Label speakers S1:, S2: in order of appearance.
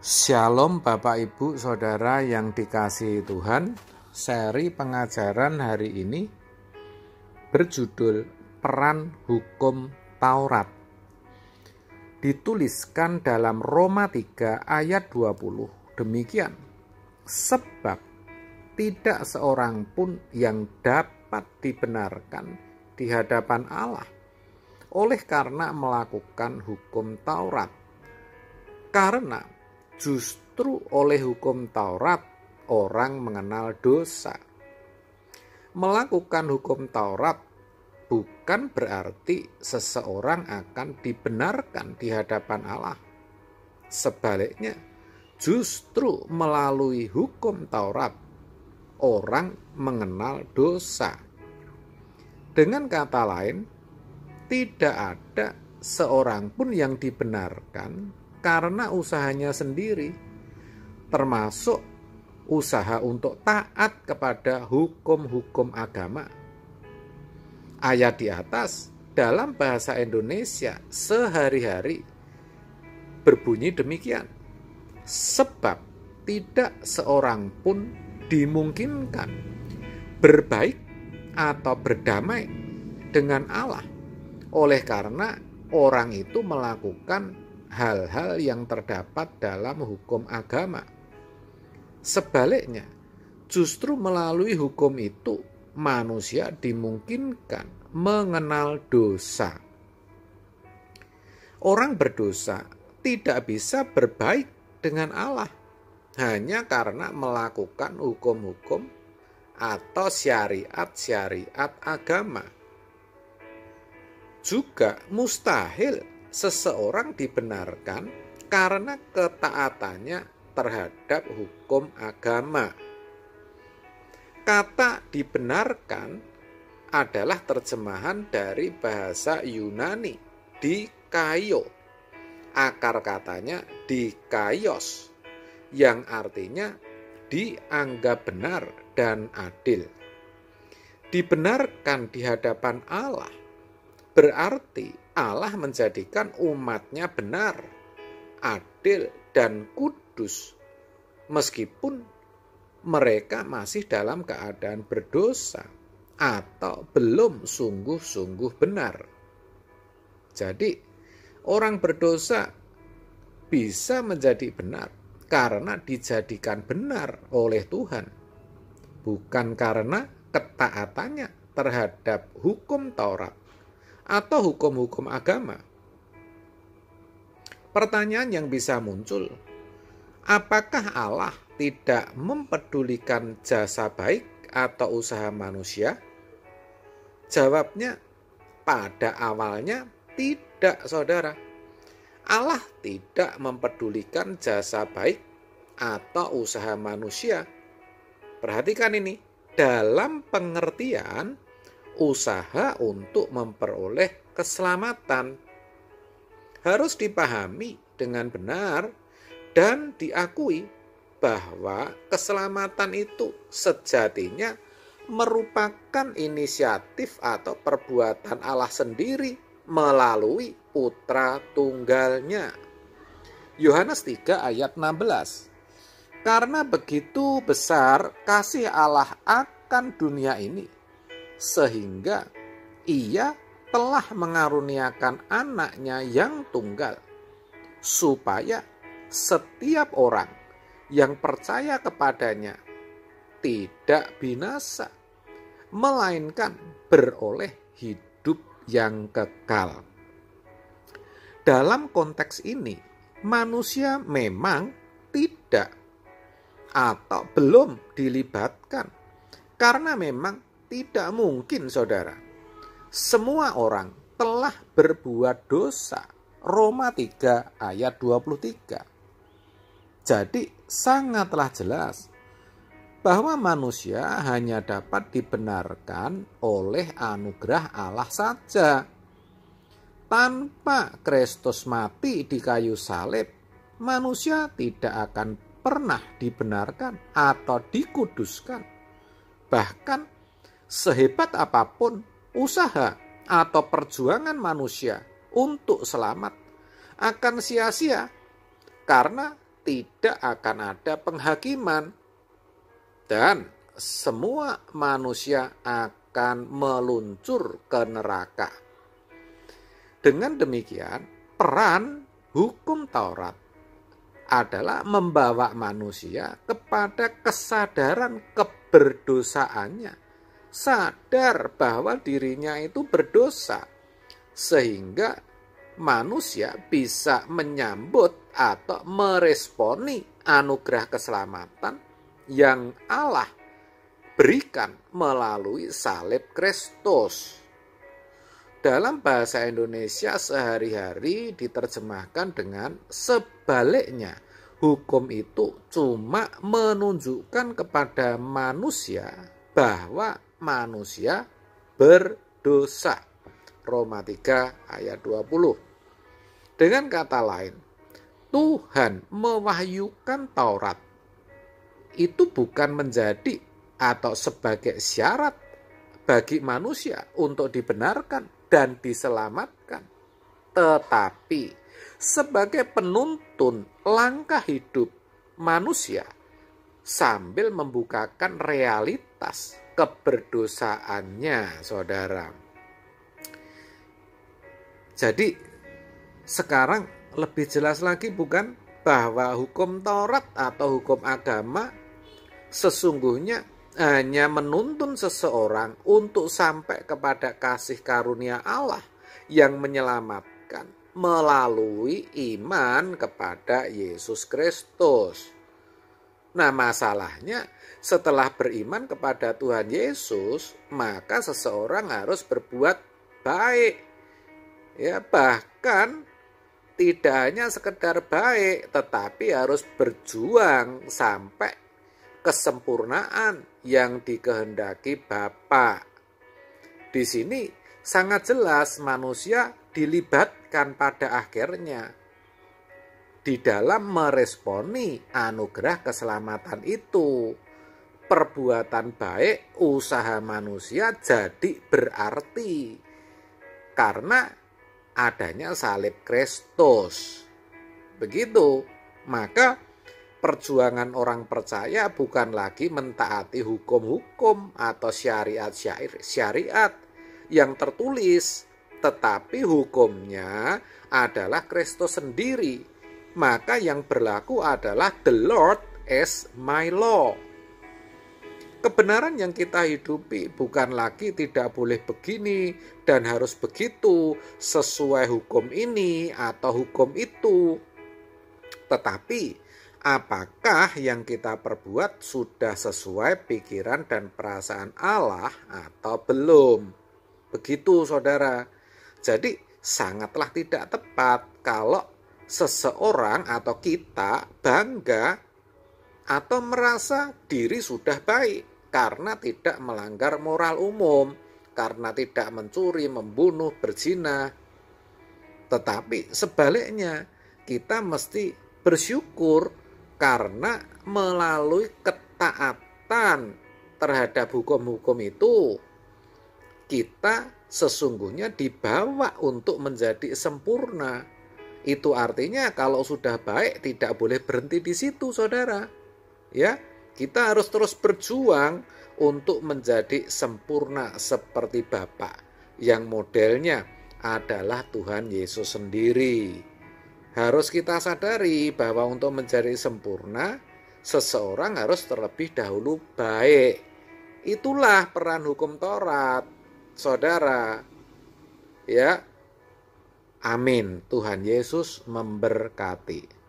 S1: Shalom Bapak Ibu Saudara yang dikasihi Tuhan. Seri pengajaran hari ini berjudul Peran Hukum Taurat. Dituliskan dalam Roma 3 ayat 20 demikian. Sebab tidak seorang pun yang dapat dibenarkan di hadapan Allah oleh karena melakukan hukum Taurat. Karena justru oleh hukum Taurat orang mengenal dosa. Melakukan hukum Taurat bukan berarti seseorang akan dibenarkan di hadapan Allah. Sebaliknya, justru melalui hukum Taurat orang mengenal dosa. Dengan kata lain, tidak ada seorang pun yang dibenarkan karena usahanya sendiri, termasuk usaha untuk taat kepada hukum-hukum agama. Ayat di atas dalam bahasa Indonesia sehari-hari berbunyi demikian. Sebab tidak seorang pun dimungkinkan berbaik atau berdamai dengan Allah oleh karena orang itu melakukan hal-hal yang terdapat dalam hukum agama. Sebaliknya, justru melalui hukum itu manusia dimungkinkan mengenal dosa. Orang berdosa tidak bisa berbaik dengan Allah hanya karena melakukan hukum-hukum atau syariat-syariat agama. Juga mustahil seseorang dibenarkan karena ketaatannya terhadap hukum agama. Kata dibenarkan adalah terjemahan dari bahasa Yunani, dikaio. Akar katanya dikaios, yang artinya dianggap benar dan adil. Dibenarkan di hadapan Allah berarti Allah menjadikan umatnya benar, adil, dan kudus, meskipun mereka masih dalam keadaan berdosa atau belum sungguh-sungguh benar. Jadi, orang berdosa bisa menjadi benar karena dijadikan benar oleh Tuhan, bukan karena ketaatannya terhadap hukum Taurat atau hukum-hukum agama. Pertanyaan yang bisa muncul, apakah Allah tidak mempedulikan jasa baik atau usaha manusia? Jawabnya, pada awalnya tidak, saudara. Allah tidak mempedulikan jasa baik atau usaha manusia. Perhatikan ini, dalam pengertian usaha untuk memperoleh keselamatan harus dipahami dengan benar dan diakui bahwa keselamatan itu sejatinya merupakan inisiatif atau perbuatan Allah sendiri melalui Putra Tunggalnya. Yohanes 3 ayat 16. Karena begitu besar kasih Allah akan dunia ini, sehingga ia telah mengaruniakan anaknya yang tunggal, supaya setiap orang yang percaya kepadanya tidak binasa, melainkan beroleh hidup yang kekal. Dalam konteks ini, manusia memang tidak atau belum dilibatkan, karena memang tidak mungkin, saudara. Semua orang telah berbuat dosa. Roma 3 ayat 23. Jadi sangatlah jelas bahwa manusia hanya dapat dibenarkan oleh anugerah Allah saja. Tanpa Kristus mati di kayu salib, manusia tidak akan pernah dibenarkan atau dikuduskan. Bahkan sehebat apapun usaha atau perjuangan manusia untuk selamat akan sia-sia karena tidak akan ada penghakiman dan semua manusia akan meluncur ke neraka. Dengan demikian, peran hukum Taurat adalah membawa manusia kepada kesadaran keberdosaannya, sadar bahwa dirinya itu berdosa, sehingga manusia bisa menyambut atau meresponi anugerah keselamatan yang Allah berikan melalui salib Kristus. Dalam bahasa Indonesia sehari-hari diterjemahkan dengan sebaliknya. Hukum itu cuma menunjukkan kepada manusia bahwa manusia berdosa. Roma 3 ayat 20. Dengan kata lain, Tuhan mewahyukan Taurat itu bukan menjadi atau sebagai syarat bagi manusia untuk dibenarkan dan diselamatkan, tetapi sebagai penuntun langkah hidup manusia sambil membukakan realitas keberdosaannya, saudara. Jadi sekarang lebih jelas lagi bukan bahwa hukum Taurat atau hukum agama sesungguhnya hanya menuntun seseorang untuk sampai kepada kasih karunia Allah yang menyelamatkan melalui iman kepada Yesus Kristus. Nah, masalahnya setelah beriman kepada Tuhan Yesus, maka seseorang harus berbuat baik. Ya, bahkan tidak hanya sekedar baik, tetapi harus berjuang sampai kesempurnaan yang dikehendaki Bapa. Di sini sangat jelas manusia dilibatkan pada akhirnya di dalam meresponi anugerah keselamatan itu. Perbuatan baik usaha manusia jadi berarti karena adanya salib Kristus. Begitu, maka perjuangan orang percaya bukan lagi mentaati hukum-hukum atau syariat yang tertulis, tetapi hukumnya adalah Kristus sendiri. Maka yang berlaku adalah the Lord is my law. Kebenaran yang kita hidupi bukan lagi tidak boleh begini dan harus begitu sesuai hukum ini atau hukum itu, tetapi apakah yang kita perbuat sudah sesuai pikiran dan perasaan Allah atau belum? Begitu, saudara. Jadi sangatlah tidak tepat kalau seseorang atau kita bangga atau merasa diri sudah baik karena tidak melanggar moral umum, karena tidak mencuri, membunuh, berzina. Tetapi sebaliknya, kita mesti bersyukur karena melalui ketaatan terhadap hukum-hukum itu, kita sesungguhnya dibawa untuk menjadi sempurna. Itu artinya kalau sudah baik tidak boleh berhenti di situ, saudara. Ya, kita harus terus berjuang untuk menjadi sempurna seperti Bapa yang modelnya adalah Tuhan Yesus sendiri. Harus kita sadari bahwa untuk menjadi sempurna, seseorang harus terlebih dahulu baik. Itulah peran hukum Taurat, saudara. Ya, amin. Tuhan Yesus memberkati.